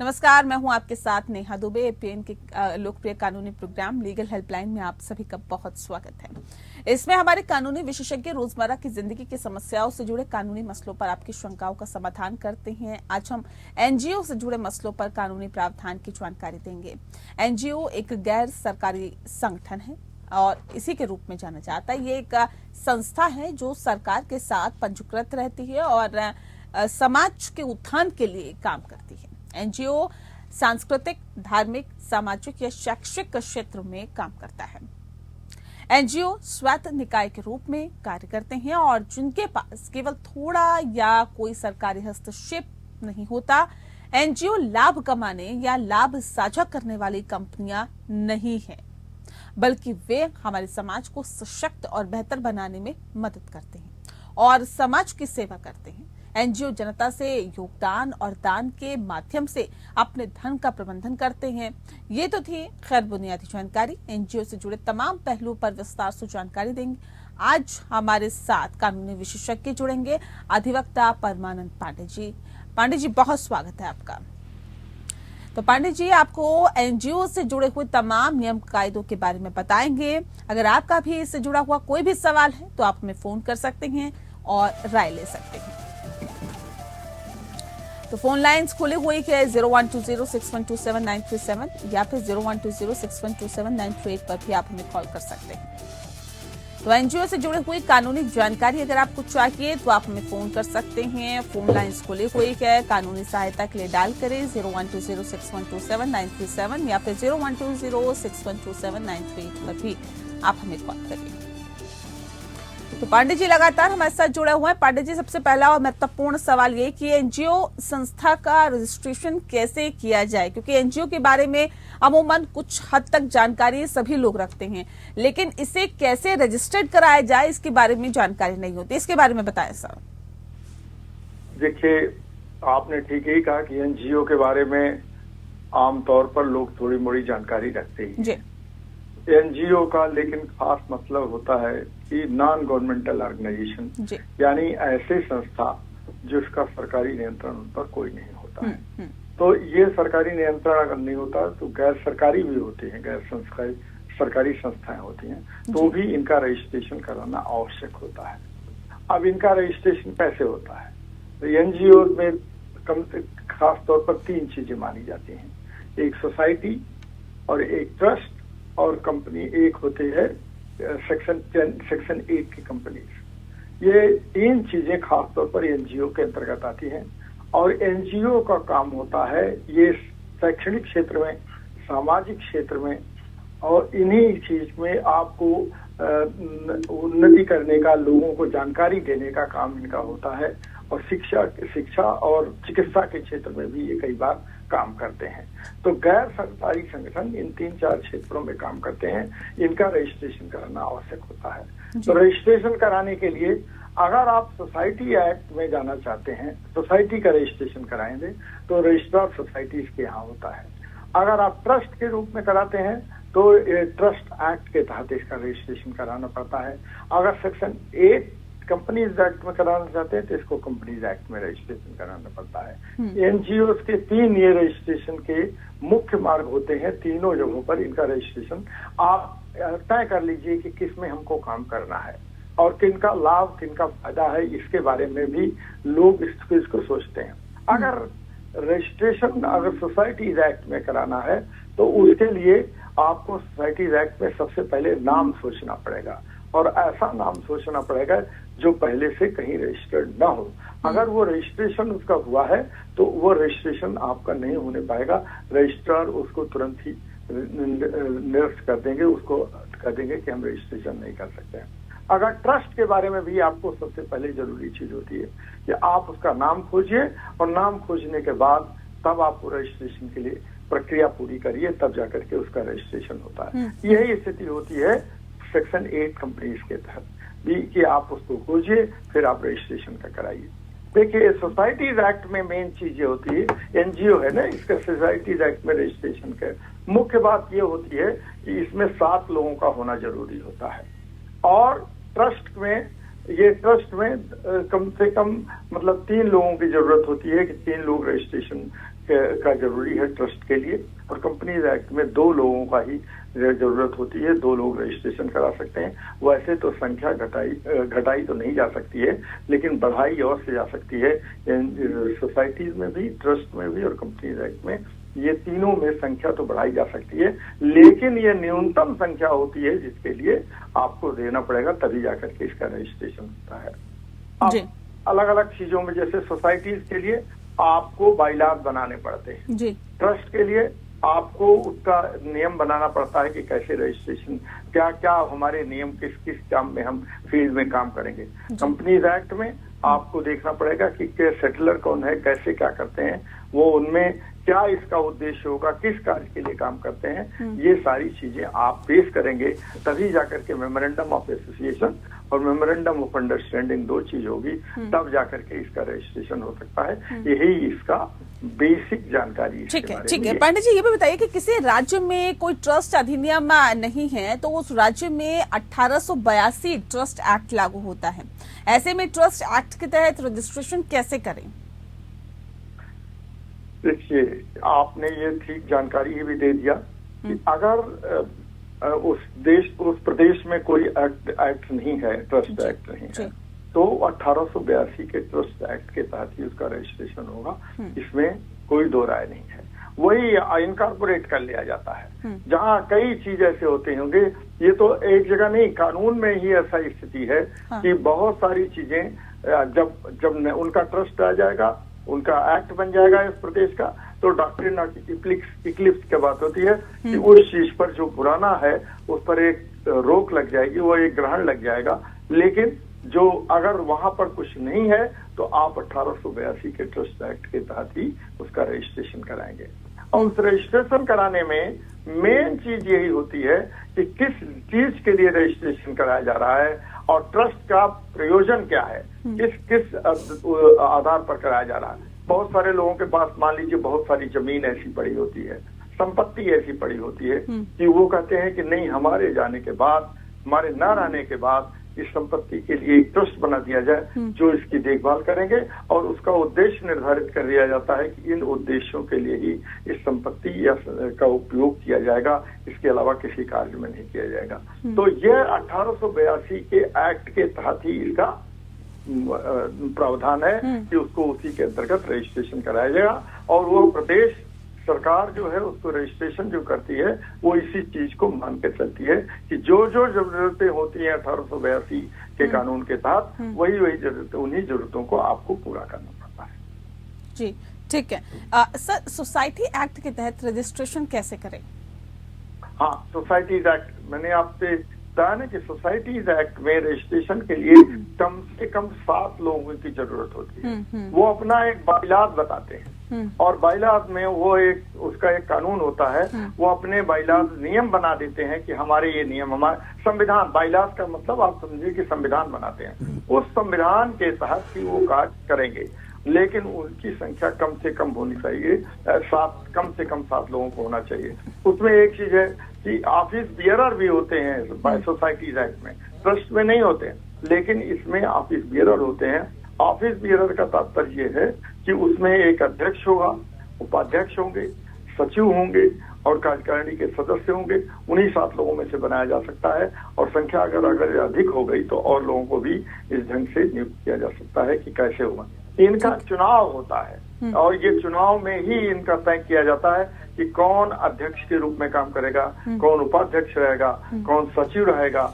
नमस्कार, मैं हूं आपके साथ नेहा दुबे। एपीएन के लोकप्रिय कानूनी प्रोग्राम लीगल हेल्पलाइन में आप सभी का बहुत स्वागत है। इसमें हमारे कानूनी विशेषज्ञ रोजमर्रा की जिंदगी की समस्याओं से जुड़े कानूनी मसलों पर आपकी शंकाओं का समाधान करते हैं। आज हम एनजीओ से जुड़े मसलों पर कानूनी प्रावधान की जानकारी देंगे। एनजीओ एक गैर सरकारी संगठन है और इसी के रूप में जाना जाता है। ये एक संस्था है जो सरकार के साथ पंजीकृत रहती है और समाज के उत्थान के लिए काम करती है। एनजीओ सांस्कृतिक, धार्मिक, सामाजिक या शैक्षिक क्षेत्र में काम करता है। एनजीओ स्वायत्त निकाय के रूप में कार्य करते हैं और जिनके पास केवल थोड़ा या कोई सरकारी हस्तक्षेप नहीं होता। एनजीओ लाभ कमाने या लाभ साझा करने वाली कंपनियां नहीं है, बल्कि वे हमारे समाज को सशक्त और बेहतर बनाने में मदद करते हैं और समाज की सेवा करते हैं। एनजीओ जनता से योगदान और दान के माध्यम से अपने धन का प्रबंधन करते हैं। ये तो थी खैर बुनियादी जानकारी। एनजीओ से जुड़े तमाम पहलुओं पर विस्तार से जानकारी देंगे। आज हमारे साथ कानूनी विशेषज्ञ जुड़ेंगे, अधिवक्ता परमानंद पांडे जी। पांडे जी, बहुत स्वागत है आपका। तो पांडे जी, आपको एनजीओ से जुड़े हुए तमाम नियम कायदों के बारे में बताएंगे। अगर आपका भी इससे जुड़ा हुआ कोई भी सवाल है तो आप हमें फोन कर सकते हैं और राय ले सकते हैं। तो फोन लाइंस खुली हुई है 01206127 या फिर 01206127 पर भी आप हमें कॉल कर सकते हैं। तो एनजीओ से जुड़ी हुई कानूनी जानकारी अगर आपको चाहिए तो आप हमें फोन कर सकते हैं। फोन लाइंस खुली हुई है। कानूनी सहायता के लिए डायल करें 01206127 या फिर 01206127 पर भी आप हमें कॉल करिए। तो पांडे जी लगातार हमारे साथ जुड़े हुए हैं। पांडे जी, सबसे पहला और महत्वपूर्ण सवाल ये कि एनजीओ संस्था का रजिस्ट्रेशन कैसे किया जाए, क्योंकि एनजीओ के बारे में अमूमन कुछ हद तक जानकारी सभी लोग रखते हैं, लेकिन इसे कैसे रजिस्टर्ड कराया जाए इसके बारे में जानकारी नहीं होती। इसके बारे में बताएं सर। देखिए, आपने ठीक ही कहा कि एनजीओ के बारे में आमतौर पर लोग थोड़ी मोड़ी जानकारी रखते ही जी। एनजीओ का लेकिन खास मतलब होता है कि नॉन गवर्नमेंटल ऑर्गेनाइजेशन, यानी ऐसे संस्था जिसका सरकारी नियंत्रण उन पर कोई नहीं होता है। तो ये सरकारी नियंत्रण अगर नहीं होता तो गैर सरकारी भी होते हैं, गैर सरकारी संस्थाएं होती हैं, तो भी इनका रजिस्ट्रेशन कराना आवश्यक होता है। अब इनका रजिस्ट्रेशन कैसे होता है? तो एनजीओ में खास तौर पर 3 चीजें मानी जाती हैं, एक सोसाइटी और एक ट्रस्ट और कंपनी एक होती है सेक्शन 8 की कंपनी। ये 3 चीजें खासतौर पर एनजीओ के अंतर्गत आती हैं और एनजीओ का काम होता है ये शैक्षणिक क्षेत्र में, सामाजिक क्षेत्र में और इन्हीं चीज में आपको उन्नति करने का, लोगों को जानकारी देने का काम इनका होता है। और शिक्षा और चिकित्सा के क्षेत्र में भी ये कई बार काम करते हैं। तो गैर सरकारी संगठन इन 3-4 क्षेत्रों में काम करते हैं। इनका रजिस्ट्रेशन कराना आवश्यक होता है। तो रजिस्ट्रेशन कराने के लिए अगर आप सोसाइटी एक्ट में जाना चाहते हैं, सोसाइटी का रजिस्ट्रेशन कराएंगे तो रजिस्ट्रार सोसाइटीज के यहाँ होता है। अगर आप ट्रस्ट के रूप में कराते हैं तो ट्रस्ट एक्ट के तहत इसका रजिस्ट्रेशन कराना पड़ता है। अगर सेक्शन 8 कंपनीज एक्ट में कराना चाहते हैं तो इसको कंपनीज एक्ट में रजिस्ट्रेशन कराना पड़ता है। एनजीओ के 3 ये रजिस्ट्रेशन के मुख्य मार्ग होते हैं। तीनों जगहों पर इनका रजिस्ट्रेशन आप तय कर लीजिए कि किस में हमको काम करना है और किनका लाभ, किनका फायदा है, इसके बारे में भी लोग इसको सोचते हैं। अगर रजिस्ट्रेशन अगर सोसाइटीज एक्ट में कराना है तो उसके लिए आपको सोसाइटीज एक्ट में सबसे पहले नाम सोचना पड़ेगा और ऐसा नाम सोचना पड़ेगा जो पहले से कहीं रजिस्टर्ड ना हो। अगर वो रजिस्ट्रेशन उसका हुआ है तो वो रजिस्ट्रेशन आपका नहीं होने पाएगा। रजिस्ट्रार उसको तुरंत ही निरस्त कर देंगे, उसको कह देंगे कि हम रजिस्ट्रेशन नहीं कर सकते हैं। अगर ट्रस्ट के बारे में भी आपको सबसे पहले जरूरी चीज होती है कि आप उसका नाम खोजिए और नाम खोजने के बाद तब आप रजिस्ट्रेशन के लिए प्रक्रिया पूरी करिए, तब जाकर के उसका रजिस्ट्रेशन होता है। यही स्थिति होती है सेक्शन 8 कंपनीज के तहत भी कि आप उसको खोजिए फिर आप रजिस्ट्रेशन का कराइए। देखिए, सोसाइटीज एक्ट में मेन चीज ये होती है, एनजीओ है ना, इसका सोसाइटीज एक्ट में रजिस्ट्रेशन का मुख्य बात ये होती है कि इसमें 7 लोगों का होना जरूरी होता है और ट्रस्ट में कम से कम मतलब 3 लोगों की जरूरत होती है कि 3 लोग रजिस्ट्रेशन का जरूरी है ट्रस्ट के लिए, और कंपनीज एक्ट में 2 लोगों का ही जरूरत होती है, 2 लोग रजिस्ट्रेशन करा सकते हैं। वैसे तो संख्या घटाई तो नहीं जा सकती है, लेकिन बढ़ाई और से जा सकती है। सोसाइटीज में भी, ट्रस्ट में भी और कंपनीज एक्ट में, ये तीनों में संख्या तो बढ़ाई जा सकती है, लेकिन ये न्यूनतम संख्या होती है जिसके लिए आपको देना पड़ेगा, तभी जाकर के इसका रजिस्ट्रेशन होता है। अब अलग अलग चीजों में, जैसे सोसाइटीज के लिए आपको बाइलॉज बनाने पड़ते हैं जी। ट्रस्ट के लिए आपको उसका नियम बनाना पड़ता है कि कैसे रजिस्ट्रेशन, क्या क्या हमारे नियम, किस किस काम में हम फील्ड में काम करेंगे। कंपनीज एक्ट में आपको देखना पड़ेगा कि सेटलर कौन है, कैसे क्या करते हैं वो, उनमें क्या इसका उद्देश्य होगा, किस कार्य के लिए काम करते हैं, ये सारी चीजें आप पेश करेंगे, तभी जाकर के मेमोरेंडम ऑफ एसोसिएशन और मेमोरेंडम ऑफ अंडरस्टैंडिंग 2 चीज होगी, तब जाकर के इसका रजिस्ट्रेशन हो सकता है। यही इसका बेसिक जानकारी। ठीक है, ठीक है। पांडे जी, ये भी बताइए कि किसी राज्य में कोई ट्रस्ट अधिनियम नहीं है तो उस राज्य में 1882 ट्रस्ट एक्ट लागू होता है। ऐसे में ट्रस्ट एक्ट के तहत रजिस्ट्रेशन कैसे करें? देखिए, आपने ये ठीक जानकारी ही भी दे दिया कि अगर उस प्रदेश में कोई एक्ट नहीं है, ट्रस्ट एक्ट नहीं है, तो 1882 के ट्रस्ट एक्ट के तहत ही उसका रजिस्ट्रेशन होगा। इसमें कोई दो राय नहीं है। वही इनकॉर्पोरेट कर लिया जाता है। जहाँ कई चीज ऐसे होते होंगे, ये तो एक जगह नहीं, कानून में ही ऐसा स्थिति है कि बहुत सारी चीजें जब उनका ट्रस्ट आ जाएगा, उनका एक्ट बन जाएगा इस प्रदेश का, तो डॉक्ट्रिन ऑफ इक्लिप्स की बात होती है कि उस चीज पर जो पुराना है उस पर एक रोक लग जाएगी, वो एक ग्रहण लग जाएगा। लेकिन जो अगर वहां पर कुछ नहीं है तो आप 1882 के ट्रस्ट एक्ट के तहत ही उसका रजिस्ट्रेशन कराएंगे। और उस रजिस्ट्रेशन कराने में मेन चीज यही होती है कि किस चीज के लिए रजिस्ट्रेशन कराया जा रहा है और ट्रस्ट का प्रयोजन क्या है, किस आधार पर कराया जा रहा है। बहुत सारे लोगों के पास मान लीजिए बहुत सारी जमीन ऐसी पड़ी होती है, संपत्ति ऐसी पड़ी होती है कि वो कहते हैं कि नहीं, हमारे जाने के बाद, हमारे न रहने के बाद इस संपत्ति के लिए एक ट्रस्ट बना दिया जाए जो इसकी देखभाल करेंगे, और उसका उद्देश्य निर्धारित कर दिया जाता है कि इन उद्देश्यों के लिए ही इस संपत्ति का उपयोग किया जाएगा, इसके अलावा किसी कार्य में नहीं किया जाएगा। तो यह 1882 के एक्ट के तहत ही इसका प्रावधान है कि उसको उसी के अंतर्गत रजिस्ट्रेशन कराया जाएगा। और वो प्रदेश सरकार जो है उसको रजिस्ट्रेशन जो करती है वो इसी चीज को मान के चलती है कि जो जो जरूरतें होती हैं 1882 के कानून के तहत, वही जरूरतें, उन्हीं जरूरतों को आपको पूरा करना पड़ता है। जी, ठीक है। सर, सोसाइटी एक्ट के तहत रजिस्ट्रेशन कैसे करें? हाँ, सोसाइटीज एक्ट मैंने आपसे बताया ना कि सोसाइटीज एक्ट में रजिस्ट्रेशन के लिए कम से कम 7 लोगों की जरूरत होती है। वो अपना एक बाइलाज बताते हैं और बाइलाज में वो उसका एक कानून होता है, वो अपने बाइलाज नियम बना देते हैं कि हमारे ये नियम, हमारे संविधान, बाइलाज का मतलब आप समझिए कि संविधान बनाते हैं, उस संविधान के तहत ही वो कार्य करेंगे। लेकिन उनकी संख्या कम से कम होनी चाहिए, कम से कम 7 लोगों को होना चाहिए। उसमें एक चीज है कि ऑफिस बियरर भी होते हैं सोसाइटीज एक्ट में, ट्रस्ट में नहीं होते, लेकिन इसमें ऑफिस बियरर होते हैं। ऑफिस बियरर का तात्पर्य ये है कि उसमें एक अध्यक्ष होगा, उपाध्यक्ष होंगे, सचिव होंगे और कार्यकारिणी के सदस्य होंगे। उन्हीं 7 लोगों में से बनाया जा सकता है, और संख्या अगर अधिक हो गई तो और लोगों को भी इस ढंग से नियुक्त किया जा सकता है कि कैसे होगा। इनका चुनाव होता है और ये चुनाव में ही इनका तय किया जाता है कि कौन अध्यक्ष के रूप में काम करेगा, कौन उपाध्यक्ष रहेगा, कौन सचिव रहेगा।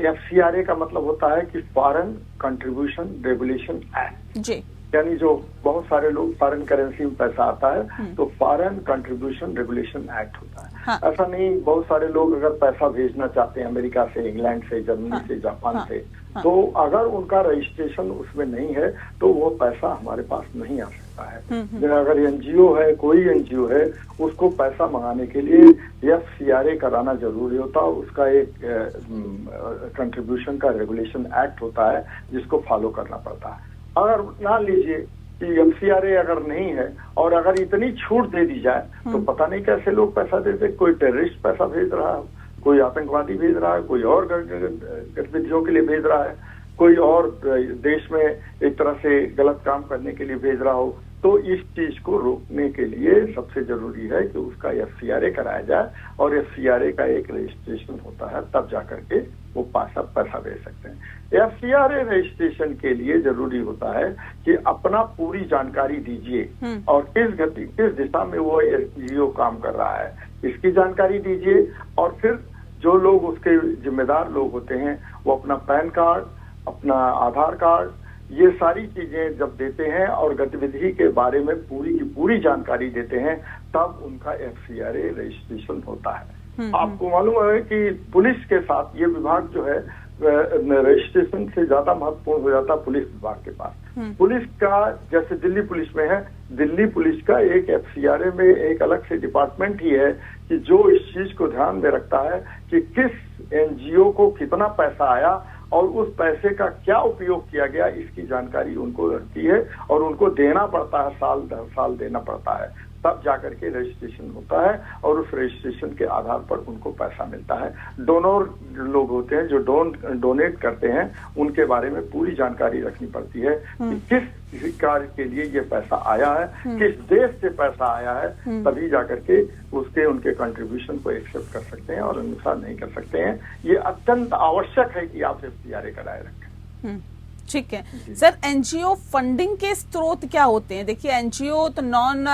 FCRA का मतलब होता है कि फॉरेन कंट्रीब्यूशन रेगुलेशन एक्ट, यानी जो बहुत सारे लोग फॉरेन करेंसी में पैसा आता है तो फॉरेन कंट्रीब्यूशन रेगुलेशन एक्ट होता है। हाँ। ऐसा नहीं, बहुत सारे लोग अगर पैसा भेजना चाहते हैं अमेरिका से, इंग्लैंड से, जर्मनी से, जापान से, तो अगर उनका रजिस्ट्रेशन उसमें नहीं है तो वो पैसा हमारे पास नहीं आ सकता है। अगर एनजीओ है, कोई एनजीओ है, उसको पैसा मंगाने के लिए FCRA कराना जरूरी होता है। उसका एक कंट्रीब्यूशन का रेगुलेशन एक्ट होता है जिसको फॉलो करना पड़ता है। अगर मान लीजिए कि FCRA अगर नहीं है और अगर इतनी छूट दे दी जाए तो पता नहीं कैसे लोग पैसा देते। कोई टेररिस्ट पैसा भेज रहा है, कोई आतंकवादी भेज रहा है, कोई और गतिविधियों के लिए भेज रहा है, कोई और देश में एक तरह से गलत काम करने के लिए भेज रहा हो, तो इस चीज को रोकने के लिए सबसे जरूरी है कि उसका FCRA कराया जाए, और FCRA का एक रजिस्ट्रेशन होता है, तब जाकर के वो पैसा दे सकते हैं। FCRA रजिस्ट्रेशन के लिए जरूरी होता है कि अपना पूरी जानकारी दीजिए और किस दिशा में वो NGO काम कर रहा है इसकी जानकारी दीजिए, और फिर जो लोग उसके जिम्मेदार लोग होते हैं वो अपना पैन कार्ड, अपना आधार कार्ड, ये सारी चीजें जब देते हैं और गतिविधि के बारे में पूरी की पूरी जानकारी देते हैं, तब उनका FCRA रजिस्ट्रेशन होता है। आपको मालूम है कि पुलिस के साथ ये विभाग जो है रजिस्ट्रेशन से ज्यादा महत्वपूर्ण हो जाता है पुलिस विभाग के पास। पुलिस का जैसे दिल्ली पुलिस में है, दिल्ली पुलिस का एक FCRA में एक अलग से डिपार्टमेंट ही है कि जो इस चीज को ध्यान में रखता है कि किस NGO को कितना पैसा आया और उस पैसे का क्या उपयोग किया गया, इसकी जानकारी उनको रहती है और उनको देना पड़ता है, साल दर साल देना पड़ता है, तब जाकर के रजिस्ट्रेशन होता है और उस रजिस्ट्रेशन के आधार पर उनको पैसा मिलता है। डोनर लोग होते हैं जो डोनेट करते हैं, उनके बारे में पूरी जानकारी रखनी पड़ती है कि किस कार्य के लिए ये पैसा आया है, किस देश से पैसा आया है, तभी जाकर के उनके कंट्रीब्यूशन को एक्सेप्ट कर सकते हैं और अनुसार नहीं कर सकते हैं। ये अत्यंत आवश्यक है कि आप FCRA कराए रखें। ठीक है सर, NGO फंडिंग के स्रोत क्या होते हैं? देखिए NGO तो नॉन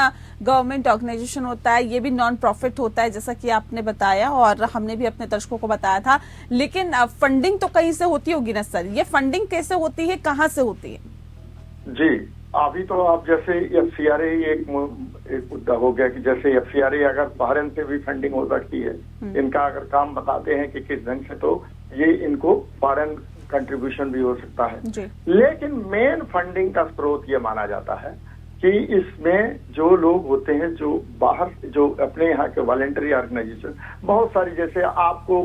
गवर्नमेंट ऑर्गेनाइजेशन होता है, ये भी नॉन प्रॉफिट होता है जैसा कि आपने बताया और हमने भी अपने दर्शकों को बताया था, लेकिन फंडिंग तो कहीं से होती होगी ना सर? ये फंडिंग कैसे होती है, कहाँ से होती है? जी, अभी तो आप जैसे FCRA एक मुद्दा हो गया कि जैसे FCRA अगर फॉरेन से भी फंडिंग हो सकती है, इनका अगर काम बताते हैं कि किस ढंग से, तो ये इनको फॉरेन कंट्रीब्यूशन भी हो सकता है। लेकिन मेन फंडिंग का स्रोत ये माना जाता है कि इसमें जो लोग होते हैं जो बाहर, जो अपने यहाँ के वॉलेंटरी ऑर्गेनाइजेशन बहुत सारी, जैसे आपको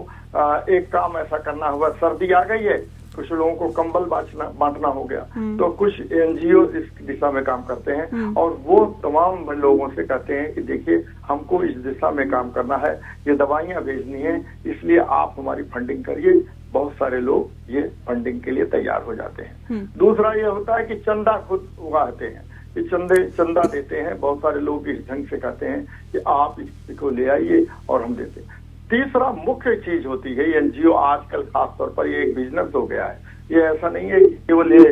एक काम ऐसा करना हुआ, सर्दी आ गई है, कुछ लोगों को कंबल बांटना हो गया, तो कुछ NGO इस दिशा में काम करते हैं और वो तमाम लोगों से कहते हैं कि देखिए हमको इस दिशा में काम करना है, ये दवाइयां भेजनी है, इसलिए आप हमारी फंडिंग करिए। बहुत सारे लोग ये फंडिंग के लिए तैयार हो जाते हैं। दूसरा ये होता है कि चंदा खुद उगाते हैं, कि चंदा देते हैं। बहुत सारे लोग इस ढंग से कहते हैं कि आप इसको ले आइए और हम देते हैं। तीसरा मुख्य चीज होती है, NGO आजकल खास तौर पर ये एक बिजनेस हो गया है। ये ऐसा नहीं है कि केवल ये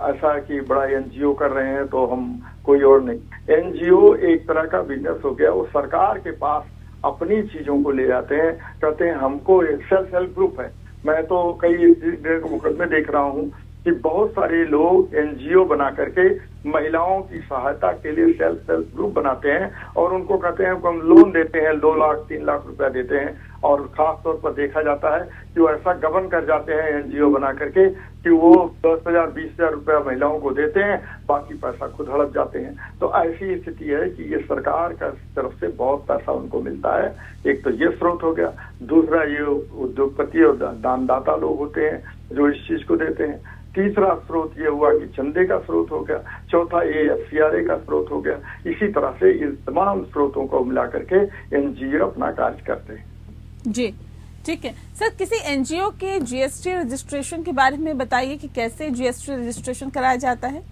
ऐसा कि बड़ा NGO कर रहे हैं तो हम कोई और नहीं। NGO एक तरह का बिजनेस हो गया, वो सरकार के पास अपनी चीजों को ले जाते हैं, कहते हैं हमको एक सेल्फ हेल्प ग्रुप है। मैं तो कई मुकदमे देख रहा हूँ कि बहुत सारे लोग NGO बना करके महिलाओं की सहायता के लिए सेल्फ हेल्प ग्रुप बनाते हैं और उनको कहते हैं हम लोन देते हैं, 2 लाख 3 लाख रुपया देते हैं, और खास तौर पर देखा जाता है कि वो ऐसा गबन कर जाते हैं NGO बना करके कि वो 10,000 20,000 रुपया महिलाओं को देते हैं, बाकी पैसा खुद हड़प जाते हैं। तो ऐसी स्थिति है कि ये सरकार का तरफ से बहुत पैसा उनको मिलता है। एक तो ये स्रोत हो गया, दूसरा ये उद्योगपति और दानदाता लोग होते हैं जो इस चीज को देते हैं। तीसरा स्रोत ये हुआ कि चंदे का स्रोत हो गया। चौथा ये FCRA का स्रोत हो गया। इसी तरह से इस तमाम स्रोतों को मिला करके NGO अपना कार्य करते हैं। जी ठीक है सर, किसी NGO के GST रजिस्ट्रेशन के बारे में बताइए कि कैसे GST रजिस्ट्रेशन कराया जाता है?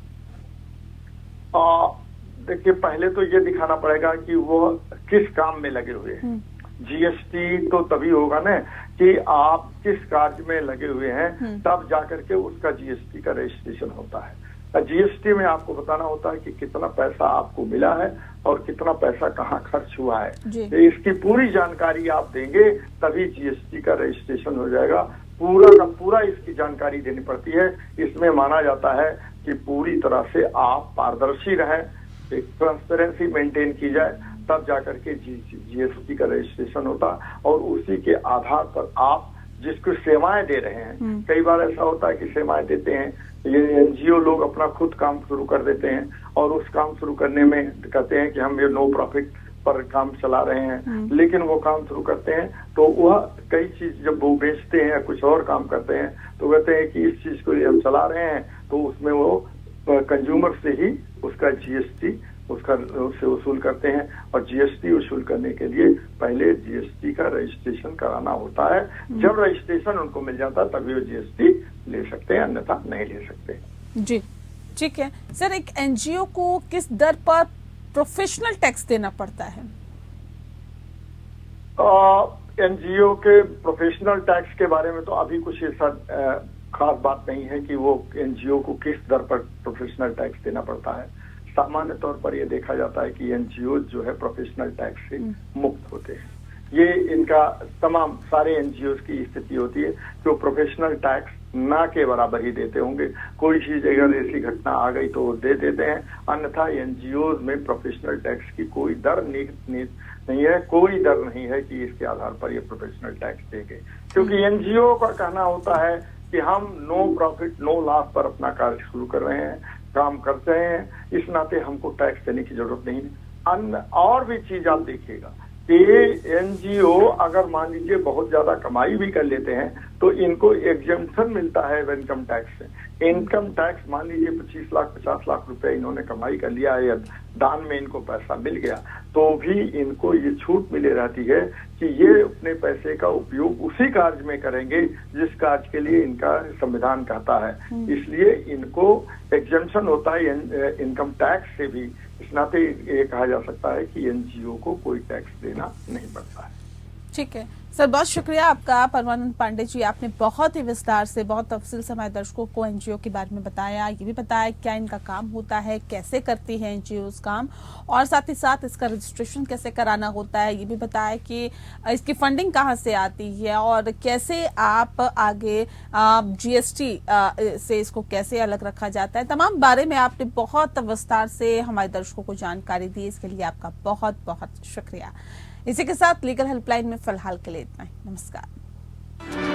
देखिए, पहले तो ये दिखाना पड़ेगा कि वो किस काम में लगे हुए हैं। GST तो तभी होगा ना कि आप किस कार्य में लगे हुए हैं, तब जाकर के उसका GST का रजिस्ट्रेशन होता है। GST में आपको बताना होता है कि कितना पैसा आपको मिला है और कितना पैसा कहाँ खर्च हुआ है। तो इसकी पूरी जानकारी आप देंगे तभी GST का रजिस्ट्रेशन हो जाएगा। पूरा का पूरा इसकी जानकारी देनी पड़ती है। इसमें माना जाता है कि पूरी तरह से आप पारदर्शी रहें, एक ट्रांसपेरेंसी मेंटेन की जाए, तब जाकर के GST का रजिस्ट्रेशन होता और उसी के आधार पर आप जिसको सेवाएं दे रहे हैं। कई बार ऐसा होता है कि सेवाएं देते हैं, ये NGO लोग अपना खुद काम शुरू कर देते हैं और उस काम शुरू करने में कहते हैं कि हम ये नो प्रॉफिट पर काम चला रहे हैं, लेकिन वो काम शुरू करते हैं तो वह कई चीज जब वो बेचते हैं या कुछ और काम करते हैं तो कहते हैं कि इस चीज को हम चला रहे हैं, तो उसमें वो कंज्यूमर से ही उसका GST उससे वसूल करते हैं। और GST वसूल करने के लिए पहले GST का रजिस्ट्रेशन कराना होता है। जब रजिस्ट्रेशन उनको मिल जाता है तभी वो GST ले सकते हैं, अन्यथा नहीं ले सकते। जी ठीक है सर, एक एनजीओ को किस दर पर प्रोफेशनल टैक्स देना पड़ता है? एनजीओ के प्रोफेशनल टैक्स के बारे में तो अभी कुछ ऐसा खास बात नहीं है कि वो एनजीओ को किस दर पर प्रोफेशनल टैक्स देना पड़ता है। सामान्य तौर पर यह देखा जाता है कि एनजीओ जो है प्रोफेशनल टैक्स से मुक्त होते हैं। ये इनका तमाम सारे एनजीओ की स्थिति होती है कि वो प्रोफेशनल टैक्स ना के बराबर ही देते होंगे। कोई चीज अगर ऐसी घटना आ गई तो वो दे देते हैं, अन्यथा एनजीओ में प्रोफेशनल टैक्स की कोई दर नहीं है, कोई दर नहीं है कि इसके आधार पर ये प्रोफेशनल टैक्स देंगे, क्योंकि एनजीओ का कहना होता है कि हम नो प्रॉफिट नो लॉस पर अपना कार्य शुरू कर रहे हैं, काम करते हैं, इस नाते हमको टैक्स देने की जरूरत नहीं है। अन्य और भी चीज आप देखिएगा कि एनजीओ अगर मान लीजिए बहुत ज्यादा कमाई भी कर लेते हैं तो इनको एग्जेम्पशन मिलता है इनकम टैक्स से। इनकम टैक्स मान लीजिए 25 लाख 50 लाख रुपए इन्होंने कमाई कर लिया है या दान में इनको पैसा मिल गया, तो भी इनको ये छूट मिले रहती है कि ये अपने पैसे का उपयोग उसी कार्य में करेंगे जिस कार्य के लिए इनका संविधान कहता है। इसलिए इनको एग्जेम्पशन होता है इनकम टैक्स से भी। इस नाते ये कहा जा सकता है कि एनजीओ को कोई टैक्स देना नहीं पड़ता है। ठीक है सर, बहुत शुक्रिया आपका परमानंद पांडे जी। आपने बहुत ही विस्तार से, बहुत तफसील से हमारे दर्शकों को एनजीओ के बारे में बताया, ये भी बताया क्या इनका काम होता है, कैसे करती है एनजीओ काम, और साथ ही साथ इसका रजिस्ट्रेशन कैसे कराना होता है, ये भी बताया कि इसकी फंडिंग कहाँ से आती है और कैसे आप आगे जीएसटी से इसको कैसे अलग रखा जाता है। तमाम बारे में आपने बहुत विस्तार से हमारे दर्शकों को जानकारी दी, इसके लिए आपका बहुत बहुत शुक्रिया। इसी के साथ लीगल हेल्पलाइन में फिलहाल के लिए इतना ही। नमस्कार।